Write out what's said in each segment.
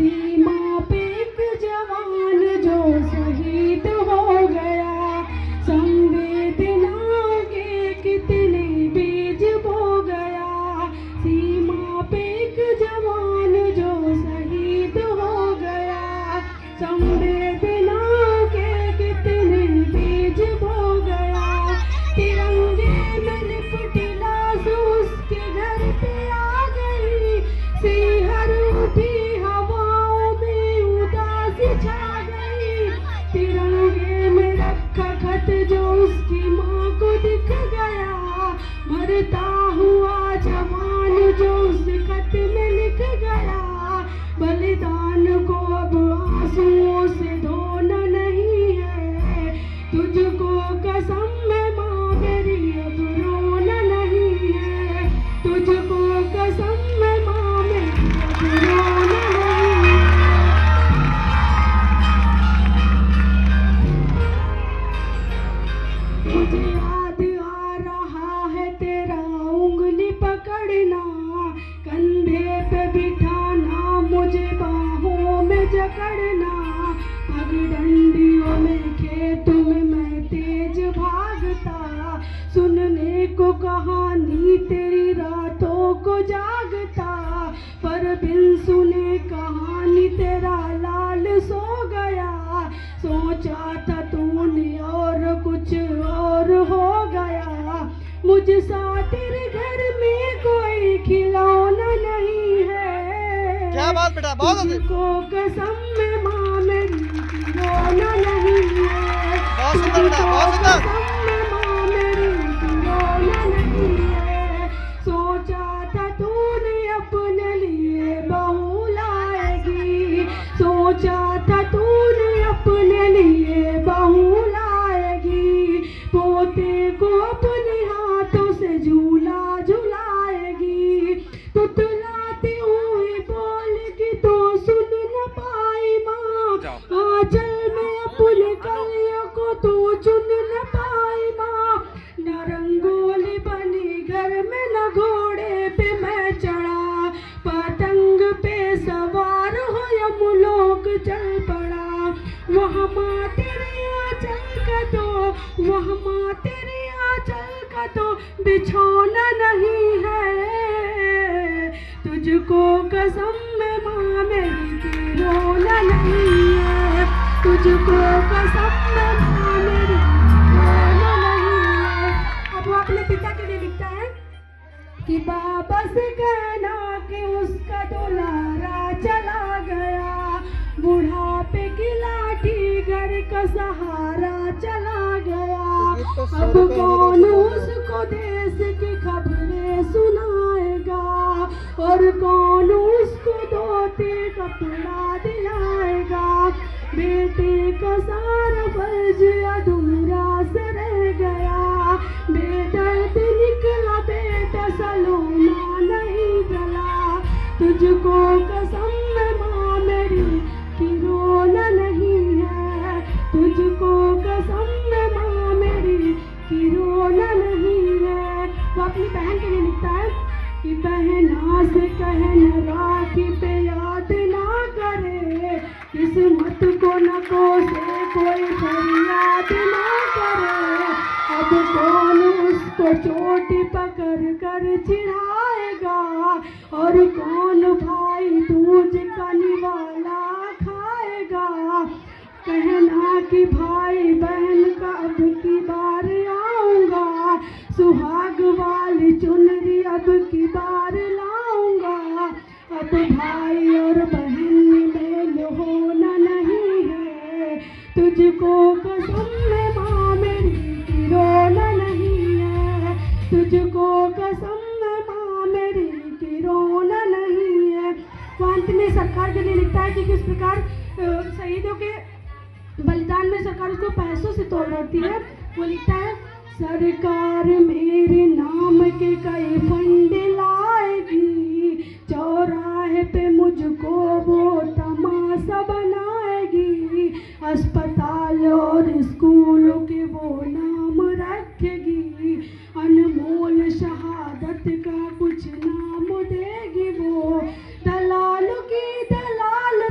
सीमा पे एक जवान जो शहीद हो गया, संवेदनाओं के कितने बीज बो गया। सीमा पे एक जवान जो शहीद हो गया, संवेदनाओं के कितने बीज बो गया। तिरंगे में लिपटी लाश उसके घर पे आ गई, सिहर उठी हवाओं में उदासी छा गई। तिरंगे में रखा खत जो उसकी माँ को दिख गया, मरता हुआ जवान जो उस खत में लिख गया। बलिदान को अब आंसुओं से धोना नहीं है, तुझको कसम है माँ मेरी अब रोना नहीं है। तुझको कसम है माँ मेरी अब रोना नहीं है। मुझे याद आ रहा है तेरा उंगली पकड़ना, कंधे पे बिठाना, मुझे बाहों में जकड़ना। पगडंडियों में खेतों में मैं तेज भागता, सुनने को कहानी तेरी रातों को जागता। पर बिन सुने कहानी तेरा लाल सो गया, सोचा था तूने और कुछ और हो गया। मुझसा तेरे घर में कोई खिलौना नहीं है, क्या बात बेटा, बहुत अच्छे। तुझको कसम में माँ मेरी खिलौना नहीं है। बहुत सुंदर बेटा, बहुत सुंदर। कसम में माँ मेरी खिलौना नहीं है। सोचा था तूने अपने लिए बहू लाएगी, सोचा था तूने अपने लिए बहू लाएगी। पोते को अपने हाथों से झूला झुलाएगी। तुतलाती हुई बोलेगी तो सुन न पाई माँ, आंचल में अपने कलियों को तो चुन न पाई माँ। न रंगोली बनी घर में न घोड़े पे मैं चढ़ा, पतंग पे सवार हो यमलोक चल पड़ा। वहाँ माँ तेरे आंचल का तो, वहाँ माँ तेरे आंचल का तो बिछौना नहीं है। तुझको कसम में माँ मेरी की रोना नहीं है, तुझको कसम में माँ मेरी रोना नहीं है। अब वो अपने पिता के लिए लिखता है कि बाबा से कहना कि उसका दुलारा चला गया, बुढ़ापे की लाठी घर का सहारा चला गया। अब कौन उसको देश की खबरें सुनाएगा, और कौन उसको धोते कपड़ा दिलाएगा। बेटे का सारा फर्ज अधूरा से रह गया, बेदर्द निकला बेटा सलोना नहीं गला। तुझको कसम है माँ मेरी कि रोना नहीं है, तुझको कसम है माँ मेरी कि रोना नहीं है। वो अपनी बहन के लिए लिखता है कि बहना से कहना राखी पे याद ना करे, किस्मत को न कोसे कोई फरियाद ना करे। अब कौन उसको चोटी पकड़ कर चिढ़ाएगा, और कौन भाई दूज का निवाला खाएगा। कहना कि भाई बहन का अब की बार आऊँगा, सुहाग वाली चुनरी अब की बार लाऊंगा। अब भाई और बहन में मेल होना नहीं है, तुझको कसम है माँ मेरी कि रोना नहीं है। तुझको कसम है माँ मेरी कि रोना नहीं है। वो अंत में सरकार के लिए लिखता है कि किस प्रकार शहीदों के बलिदान में सरकार उसको पैसों से तोड़ रही है। वो लिखता है सरकार मेरे नाम के कई फंड लाएगी, चौराहे पे मुझको वो तमाशा बनाएगी। अस्पताल और स्कूलों के वो नाम रखेगी, अनमोल शहादत का कुछ नाम देगी वो। दलालों की दलाल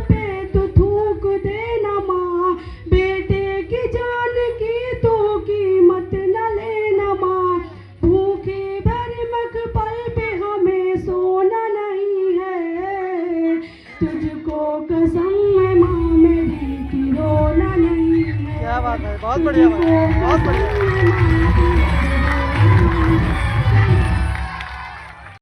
तुझको कसम है माँ मेरी कि रोना नहीं है। क्या बात है, बहुत बढ़िया बात, बहुत बढ़िया। तुझको कसम है माँ,